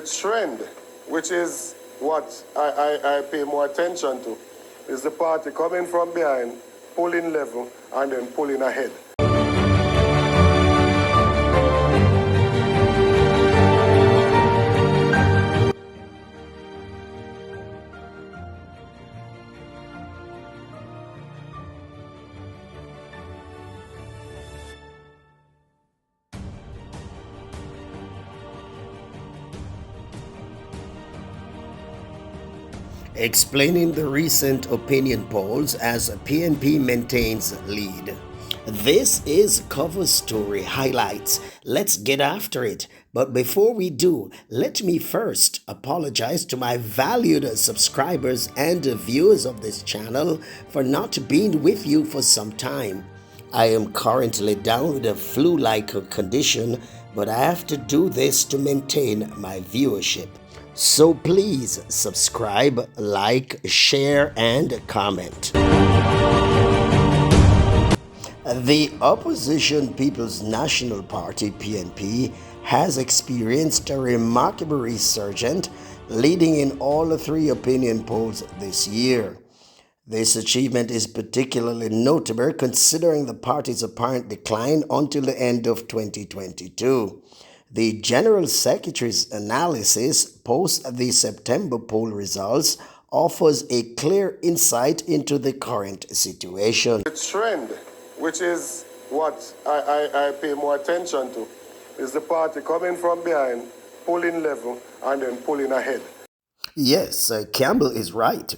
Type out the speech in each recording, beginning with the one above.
Trend, which is what I pay more attention to, is the party coming from behind, pulling level, and then pulling ahead. Explaining the recent opinion polls as PNP maintains lead. This is Cover Story Highlights. Let's get after it. But before we do, let me first apologize to my valued subscribers and viewers of this channel for not being with you for some time. I am currently down with a flu-like condition, but I have to do this to maintain my viewership. So please subscribe, like, share, and comment. The opposition People's National Party (PNP) has experienced a remarkable resurgence, leading in all three opinion polls this year. This achievement is particularly notable considering the party's apparent decline until the end of 2022. The General Secretary's analysis post the September poll results offers a clear insight into the current situation. The trend, which is what I pay more attention to, is the party coming from behind, pulling level, and then pulling ahead. Yes, Campbell is right.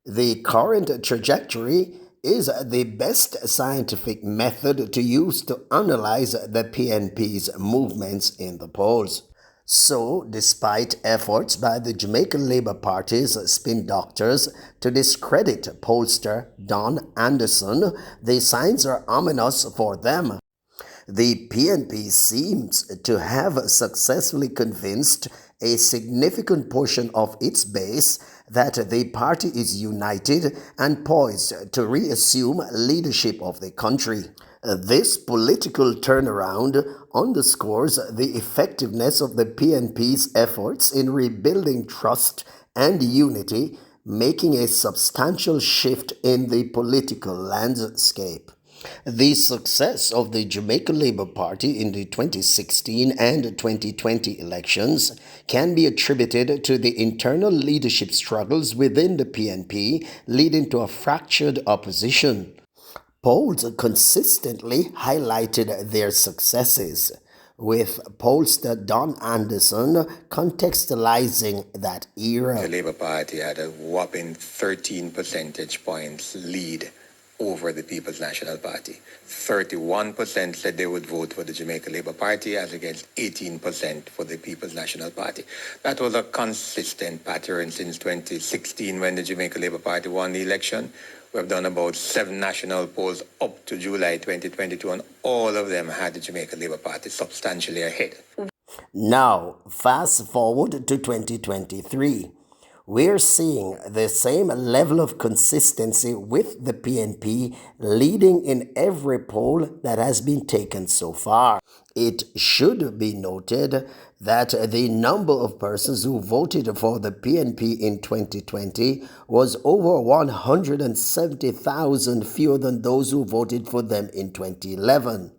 The current trajectory is the best scientific method to use to analyze the PNP's movements in the polls. So, despite efforts by the Jamaican Labour Party's spin doctors to discredit pollster Don Anderson, the signs are ominous for them. The PNP seems to have successfully convinced a significant portion of its base that the party is united and poised to reassume leadership of the country. This political turnaround underscores the effectiveness of the PNP's efforts in rebuilding trust and unity, making a substantial shift in the political landscape. The success of the Jamaican Labour Party in the 2016 and 2020 elections can be attributed to the internal leadership struggles within the PNP, leading to a fractured opposition. Polls consistently highlighted their successes, with pollster Don Anderson contextualizing that era. The Labour Party had a whopping 13 percentage points lead over the People's National Party. 31% said they would vote for the Jamaica Labour Party as against 18% for the People's National Party. That was a consistent pattern since 2016 when the Jamaica Labour Party won the election. We have done about 7 national polls up to July 2022 and all of them had the Jamaica Labour Party substantially ahead. Now, fast forward to 2023. We're seeing the same level of consistency with the PNP leading in every poll that has been taken so far. It should be noted that the number of persons who voted for the PNP in 2020 was over 170,000 fewer than those who voted for them in 2011.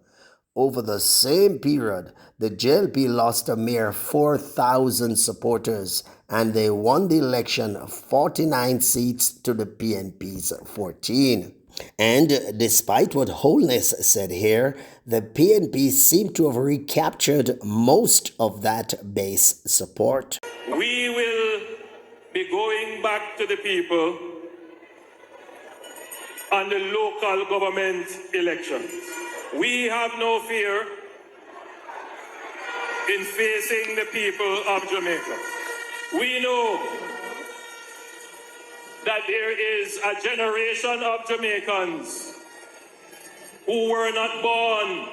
Over the same period, the JLP lost a mere 4,000 supporters and they won the election 49 seats to the PNP's 14. And despite what Holness said here, the PNP seemed to have recaptured most of that base support. We will be going back to the people on the local government elections. We have no fear in facing the people of Jamaica. We know that there is a generation of Jamaicans who were not born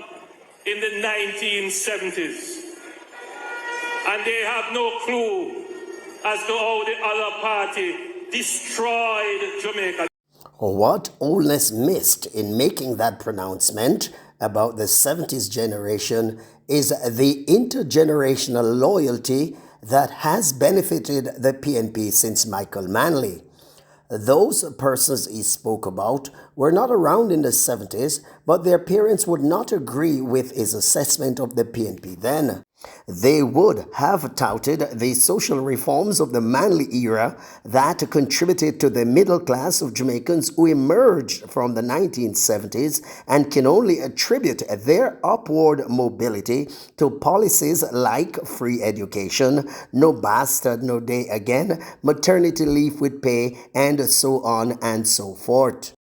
in the 1970s, and they have no clue as to how the other party destroyed Jamaica. What Holness missed in making that pronouncement about the 70s generation is the intergenerational loyalty that has benefited the PNP since Michael Manley. Those persons he spoke about were not around in the 70s, but their parents would not agree with his assessment of the PNP then. They would have touted the social reforms of the Manley era that contributed to the middle class of Jamaicans who emerged from the 1970s and can only attribute their upward mobility to policies like free education, no bastard, no day again, maternity leave with pay, and so on and so forth.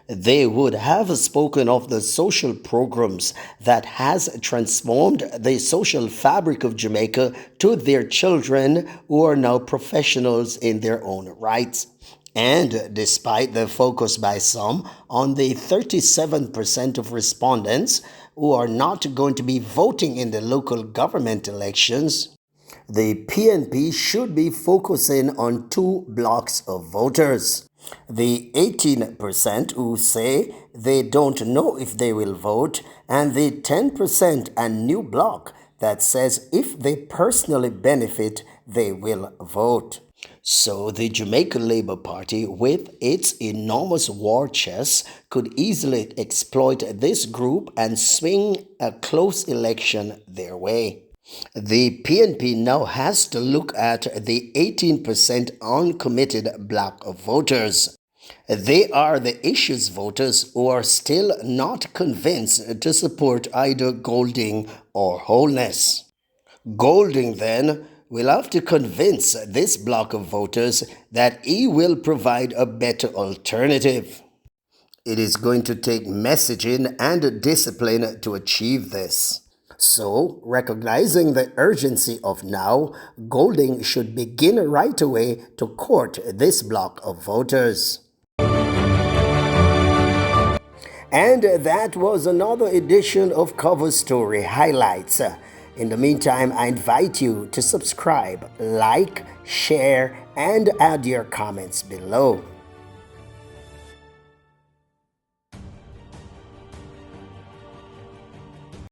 They would have spoken of the social programs that has transformed the social fabric of Jamaica to their children who are now professionals in their own rights. And despite the focus by some on the 37% of respondents who are not going to be voting in the local government elections, the PNP should be focusing on two blocks of voters. The 18% who say they don't know if they will vote, and the 10% a new bloc that says if they personally benefit, they will vote. So the Jamaican Labour Party, with its enormous war chest, could easily exploit this group and swing a close election their way. The PNP now has to look at the 18% uncommitted block of voters. They are the issues voters who are still not convinced to support either Golding or Wholeness. Golding, then, will have to convince this block of voters that he will provide a better alternative. It is going to take messaging and discipline to achieve this. So, recognizing the urgency of now, Golding should begin right away to court this block of voters. And that was another edition of Cover Story Highlights. In the meantime, I invite you to subscribe, like, share, and add your comments below.